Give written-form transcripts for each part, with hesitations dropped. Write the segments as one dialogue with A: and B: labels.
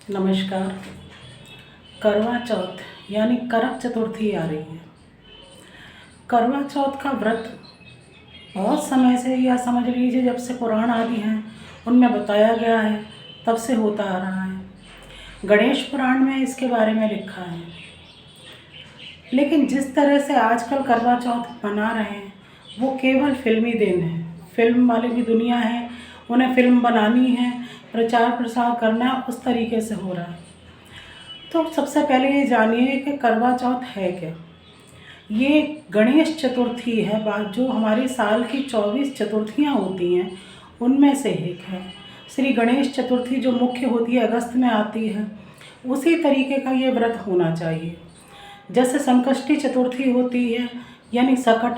A: नमस्कार। करवा चौथ यानी करक चतुर्थी आ रही है। करवा चौथ का व्रत बहुत समय से, या समझ लीजिए जब से पुराण आदि हैं उनमें बताया गया है, तब से होता आ रहा है। गणेश पुराण में इसके बारे में लिखा है। लेकिन जिस तरह से आजकल करवा चौथ मना रहे हैं वो केवल फिल्मी देन है। फिल्म वाली भी दुनिया है, उन्हें फिल्म बनानी है, प्रचार प्रसार करना है, उस तरीके से हो रहा है। तो सबसे पहले ये जानिए कि करवा चौथ है क्या। ये गणेश चतुर्थी है, जो हमारी साल की 24 चतुर्थियाँ होती हैं उनमें से एक है। श्री गणेश चतुर्थी जो मुख्य होती है, अगस्त में आती है, उसी तरीके का ये व्रत होना चाहिए। जैसे संकष्टी चतुर्थी होती है यानी सकट,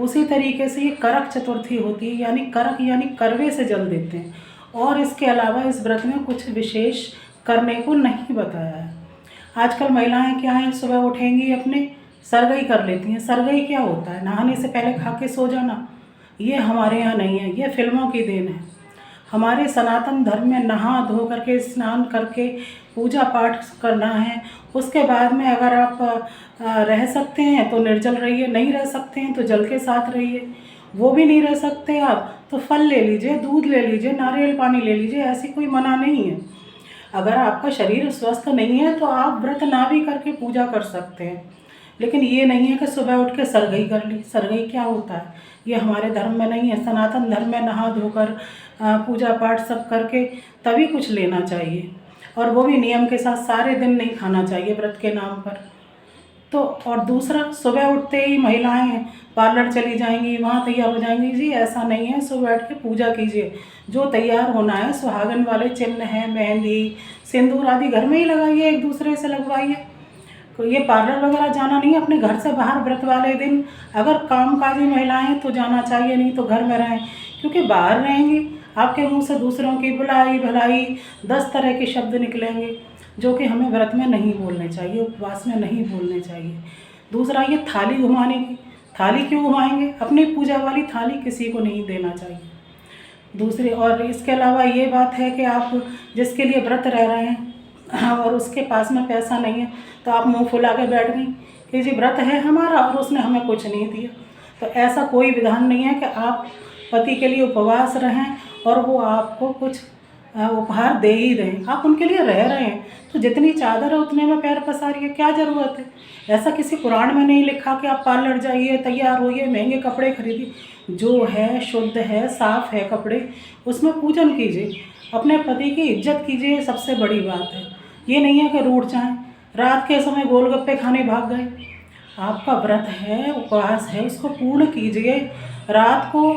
A: उसी तरीके से ये करक चतुर्थी होती है, यानी करक यानी करवे से जल देते हैं। और इसके अलावा इस व्रत में कुछ विशेष करने को नहीं बताया है। आजकल महिलाएं क्या है, सुबह उठेंगी अपने सरगई कर लेती हैं। सरगई क्या होता है? नहाने से पहले खा के सो जाना। ये हमारे यहाँ नहीं है, ये फिल्मों की देन है। हमारे सनातन धर्म में नहा धो करके, स्नान करके पूजा पाठ करना है। उसके बाद में अगर आप रह सकते हैं तो निर्जल रहिए, नहीं रह सकते हैं तो जल के साथ रहिए। वो भी नहीं रह सकते आप तो फल ले लीजिए, दूध ले लीजिए, नारियल पानी ले लीजिए, ऐसी कोई मना नहीं है। अगर आपका शरीर स्वस्थ नहीं है तो आप व्रत ना भी करके पूजा कर सकते हैं। लेकिन ये नहीं है कि सुबह उठ के सरगई कर ली। सरगई क्या होता है? ये हमारे धर्म में नहीं है। सनातन धर्म में नहा धोकर पूजा पाठ सब करके तभी कुछ लेना चाहिए, और वो भी नियम के साथ। सारे दिन नहीं खाना चाहिए व्रत के नाम पर। तो और दूसरा, सुबह उठते ही महिलाएं पार्लर चली जाएंगी, वहाँ तैयार हो जाएंगी। जी ऐसा नहीं है, सुबह उठ के पूजा कीजिए। जो तैयार होना है, सुहागन वाले चिन्ह हैं, मेहंदी, सिंदूर आदि घर में ही लगाइए, एक दूसरे से लगवाइए। तो ये पार्लर वगैरह जाना नहीं है। अपने घर से बाहर व्रत वाले दिन अगर कामकाजी महिलाएं हैं तो जाना चाहिए, नहीं तो घर में रहें। क्योंकि बाहर रहेंगी, आपके मुंह से दूसरों की बुलाई भलाई 10 तरह के शब्द निकलेंगे, जो कि हमें व्रत में नहीं बोलने चाहिए, उपवास में नहीं बोलने चाहिए। दूसरा, ये थाली घुमाने की, थाली क्यों घुमाएंगे? अपनी पूजा वाली थाली किसी को नहीं देना चाहिए। दूसरी, और इसके अलावा ये बात है कि आप जिसके लिए व्रत रह रहे हैं और उसके पास में पैसा नहीं है, तो आप मुंह फुला के बैठ गई कि जी व्रत है हमारा और उसने हमें कुछ नहीं दिया। तो ऐसा कोई विधान नहीं है कि आप पति के लिए उपवास रहें और वो आपको कुछ उपहार दे ही दें। आप उनके लिए रह रहे हैं तो जितनी चादर है उतने में पैर पसारिए, क्या ज़रूरत है? ऐसा किसी पुराण में नहीं लिखा कि आप पार्लर जाइए, तैयार होइए, महंगे कपड़े खरीदिए। जो है शुद्ध है, साफ़ है कपड़े, उसमें पूजन कीजिए, अपने पति की इज्जत कीजिए, सबसे बड़ी बात है। ये नहीं है कि रूठ जाएँ, रात के समय गोलगप्पे खाने भाग गए। आपका व्रत है, उपवास है, उसको पूर्ण कीजिए। रात को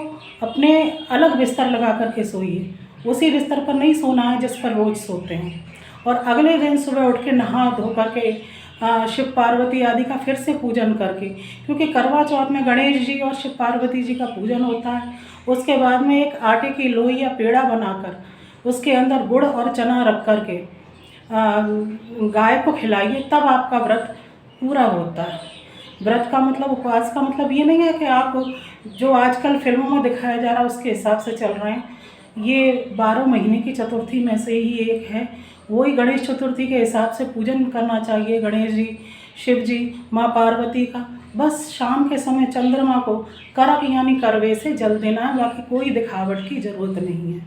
A: अपने अलग बिस्तर लगा करके सोइए, उसी बिस्तर पर नहीं सोना है जिस पर रोज़ सोते हैं। और अगले दिन सुबह उठ के नहा धो करके शिव पार्वती आदि का फिर से पूजन करके, क्योंकि करवा चौथ में गणेश जी और शिव पार्वती जी का पूजन होता है। उसके बाद में एक आटे की लोई या पेड़ा बनाकर उसके अंदर गुड़ और चना रख करके गाय को खिलाइए, तब आपका व्रत पूरा होता है। व्रत का मतलब, उपवास का मतलब ये नहीं है कि आप जो आजकल फिल्मों में दिखाया जा रहा है उसके हिसाब से चल रहे हैं। ये 12 महीने की चतुर्थी में से ही एक है। वही गणेश चतुर्थी के हिसाब से पूजन करना चाहिए गणेश जी, शिव जी, माँ पार्वती का। बस शाम के समय चंद्रमा को करक यानी करवे से जल देना है, बाकी कोई दिखावट की ज़रूरत नहीं है।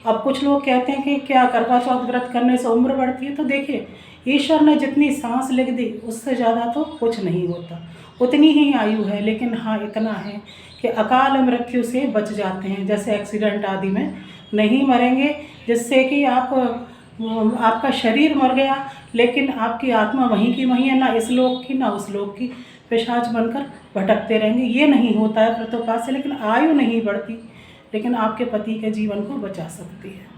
A: अब कुछ लोग कहते हैं कि क्या करवा चौथ व्रत करने से उम्र बढ़ती है? तो देखिए, ईश्वर ने जितनी सांस लिख दी उससे ज़्यादा तो कुछ नहीं होता, उतनी ही आयु है। लेकिन हाँ, इतना है कि अकाल मृत्यु से बच जाते हैं, जैसे एक्सीडेंट आदि में नहीं मरेंगे, जिससे कि आपका शरीर मर गया लेकिन आपकी आत्मा वहीं की वहीं है, ना इस लोक की ना उस लोक की, पिशाच बनकर भटकते रहेंगे। ये नहीं होता है व्रतोपास से, लेकिन आयु नहीं बढ़ती, लेकिन आपके पति के जीवन को बचा सकती है।